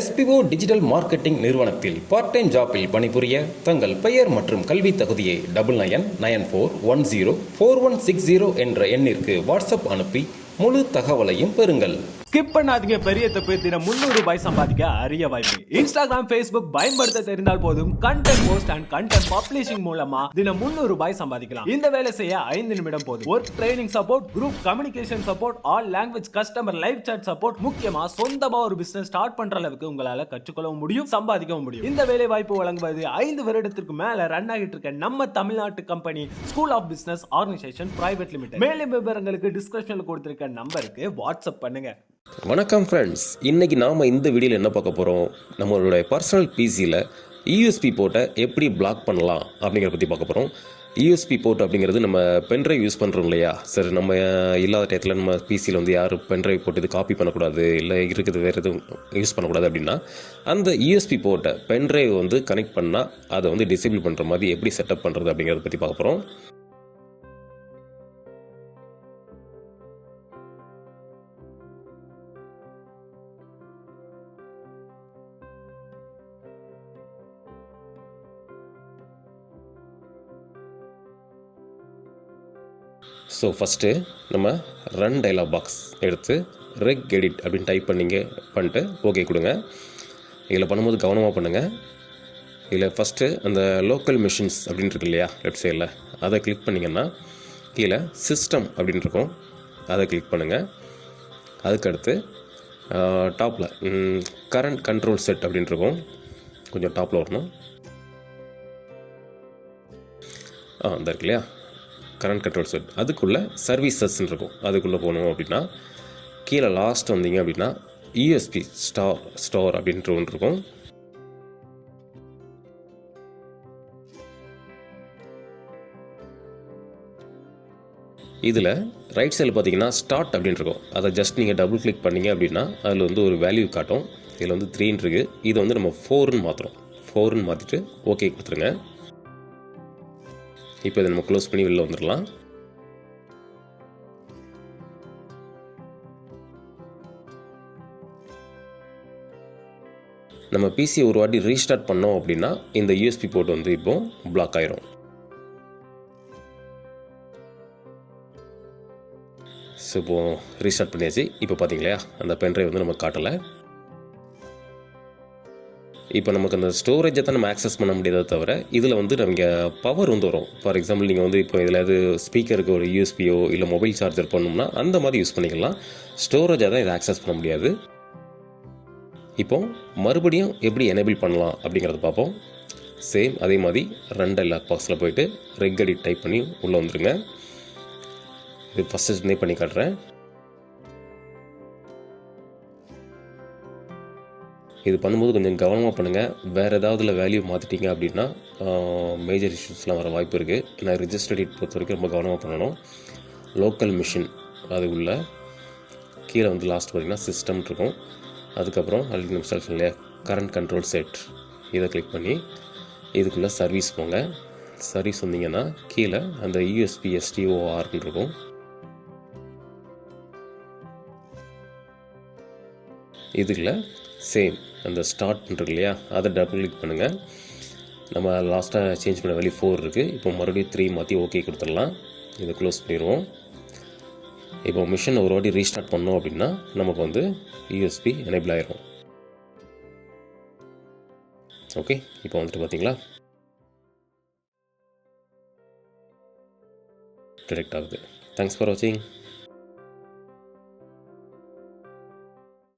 SPO digital marketing நிறுவனத்தில் part time ஜாப்பில் பணிபுரிய தங்கள் பெயர் மற்றும் கல்வி தகுதியை 9994104160 என்ற எண்ணிற்கு வாட்ஸ்அப் அனுப்பி முழு தகவலையும் பெறுங்கள். ஸ்கிப் பண்ணாதீங்க, பெரிய தப்பு. தினம் 300 ரூபாய் சம்பாதிக்க அரிய வாய்ப்பு. இன்ஸ்டாகிராம், Facebook பயன்படுத்த தெரிந்தால் போதும். Content post and content publishing மூலமா தினம் 300 ரூபாய் சம்பாதிக்கலாம். இந்த வேலை செய்ய 5 நிமிடம் போதும். Work training support, group communication support, all language customer live chat support, முக்கியமா சொந்தமா ஒரு பிசினஸ் ஸ்டார்ட் பண்ற அளவுக்கு உங்களால கற்றுக்கொள்ளவும் முடியும், சம்பாதிக்கவும் முடியும். இந்த வேலை வாய்ப்பு வழங்குவது 5 வருடத்திற்கு மேல ரன் ஆகிட்டு இருக்க நம்ம தமிழ்நாட்டு company school of business organisation private limited. மேலும் விவரங்களுக்கு டிஸ்கிரிப்ஷன்ல கொடுத்திருக்க நம்பருக்கு வாட்ஸ்அப் பண்ணுங்க. வணக்கம் ஃப்ரெண்ட்ஸ், இன்றைக்கி நாம் இந்த வீடியோவில் என்ன பார்க்க போகிறோம், நம்மளுடைய பர்சனல் பிசியில் யூஎஸ்பி போர்ட்டை எப்படி பிளாக் பண்ணலாம் அப்படிங்கிறத பற்றி பார்க்க போகிறோம். யூஎஸ்பி போர்ட் அப்படிங்கிறது நம்ம பென்ட்ரைவ் யூஸ் பண்ணுறோம் இல்லையா. சரி, நம்ம இல்லாத டயத்தில் நம்ம பிசியில் வந்து யாரும் பென்ட்ரைவ் போட்டு இது காப்பி பண்ணக்கூடாது, இல்லை இருக்குது வேறு எதுவும் யூஸ் பண்ணக்கூடாது அப்படின்னா அந்த யூஎஸ்பி போர்ட்டை பென்ட்ரைவ் வந்து கனெக்ட் பண்ணால் அதை வந்து டிசேபிள் பண்ணுற மாதிரி எப்படி செட்டப் பண்ணுறது அப்படிங்கிறத பற்றி பார்க்க போகிறோம். ஸோ ஃபஸ்ட்டு நம்ம ரன் டயலாக் பாக்ஸ் எடுத்து ரெக் எடிட் அப்படின்னு டைப் பண்ணிட்டு ஓகே கொடுங்க. இதில் பண்ணும்போது கவனமாக பண்ணுங்கள். இதில் ஃபஸ்ட்டு அந்த லோக்கல் மிஷின்ஸ் அப்படின்னு இருக்கு இல்லையா, லெஃப்ட் சைடில் அதை கிளிக் பண்ணிங்கன்னா கீழே சிஸ்டம் அப்படின்னு இருக்கும், அதை கிளிக் பண்ணுங்கள். அதுக்கடுத்து டாப்பில் கரண்ட் கண்ட்ரோல் செட் அப்படின்னு இருக்கும், கொஞ்சம் டாப்பில் வரணும். இந்த இருக்கு இல்லையா கரண்ட் கண்ட்ரோல் செட், அதுக்குள்ளே சர்வீசஸ்ன்னு இருக்கும், அதுக்குள்ளே போகணும் அப்படின்னா கீழே லாஸ்ட் வந்தீங்க அப்படின்னா யூஎஸ்பி ஸ்டோர் அப்படின்ற ஒன்று இருக்கும். இதில் ரைட் சைடில் பார்த்தீங்கன்னா ஸ்டார்ட் அப்படின்னு இருக்கும், அதை ஜஸ்ட் நீங்கள் டபுள் கிளிக் பண்ணிங்க அப்படின்னா அதில் வந்து ஒரு வேல்யூ காட்டும். இதில் வந்து 3 இருக்குது, இதை வந்து நம்ம 4ன்னு மாற்றுறோம். 4ன்னு மாற்றிட்டு ஓகே கொடுத்துருங்க. இப்போ இதை நம்ம க்ளோஸ் பண்ணி வெளில வந்துடலாம். நம்ம பிசியை ஒரு வாட்டி ரீஸ்டார்ட் பண்ணோம் அப்படின்னா இந்த யூஎஸ்பி போர்ட் வந்து இப்போ பிளாக் ஆயிரும். ஸோ இப்போ ரீஸ்டார்ட் பண்ணியாச்சு. இப்போ பார்த்தீங்களா அந்த பென்ட்ரைவ் வந்து நமக்கு காட்டலை. இப்போ நமக்கு அந்த ஸ்டோரேஜை தான் நம்ம ஆக்சஸ் பண்ண முடியாதே தவிர இதில் வந்து நமக்கு பவர் வந்து வரும். ஃபார் எக்ஸாம்பிள் நீங்கள் வந்து இப்போ இதில் எது ஸ்பீக்கருக்கு ஒரு யூஎஸ்பியோ இல்லை மொபைல் சார்ஜர் பண்ணணும்னா அந்த மாதிரி யூஸ் பண்ணிக்கலாம். ஸ்டோரேஜாக தான் இதை ஆக்சஸ் பண்ண முடியாது. இப்போ மறுபடியும் எப்படி எனேபிள் பண்ணலாம் அப்படிங்கிறத பார்ப்போம். சேம் அதே மாதிரி ரன் டயலாக் பாக்ஸில் போயிட்டு ரெக் எடிட் டைப் பண்ணி உள்ளே வந்துடுங்க. இது ஃபஸ்ட்டு பண்ணி காட்டுறேன். இது பண்ணும்போது கொஞ்சம் கவனமாக பண்ணுங்கள். வேறு ஏதாவதுல வேல்யூ மாற்றிட்டீங்க அப்படின்னா மேஜர் இஷ்யூஸ்லாம் வர வாய்ப்பு இருக்குது. ஏன்னா ரிஜிஸ்டர் எடிட் பொறுத்த வரைக்கும் ரொம்ப கவனமாக பண்ணணும். லோக்கல் மிஷின் அது உள்ள கீழே வந்து லாஸ்ட் பார்த்திங்கன்னா சிஸ்டம் இருக்கும். அதுக்கப்புறம் அதுக்கு நம்ம செலக்ட் இல்லையா கரண்ட் கண்ட்ரோல் செட், இதை கிளிக் பண்ணி இதுக்குள்ளே சர்வீஸ் போங்க. சர்வீஸ் வந்தீங்கன்னா கீழே அந்த யூஎஸ்பி STORன்னு இருக்கும். இதுக்குள்ள சேம் அந்த ஸ்டார்ட் இருக்கு இல்லையா, அதை டபுள் கிளிக் பண்ணுங்கள். நம்ம லாஸ்ட்டாக சேஞ்ச் பண்ண வேல்யூ 4 இருக்குது. இப்போ மறுபடியும் 3 மாற்றி ஓகே கொடுத்துடலாம். இதை க்ளோஸ் பண்ணிடுவோம். இப்போ மிஷின் ஒரு வாட்டி ரீஸ்டார்ட் பண்ணோம் அப்படின்னா நமக்கு வந்து யூஎஸ்பி எனேபிள் ஆயிரும். ஓகே, இப்போ வந்துட்டு பார்த்தீங்களா டிடெக்ட் ஆகுது. தேங்க்ஸ் ஃபார் வாட்சிங்.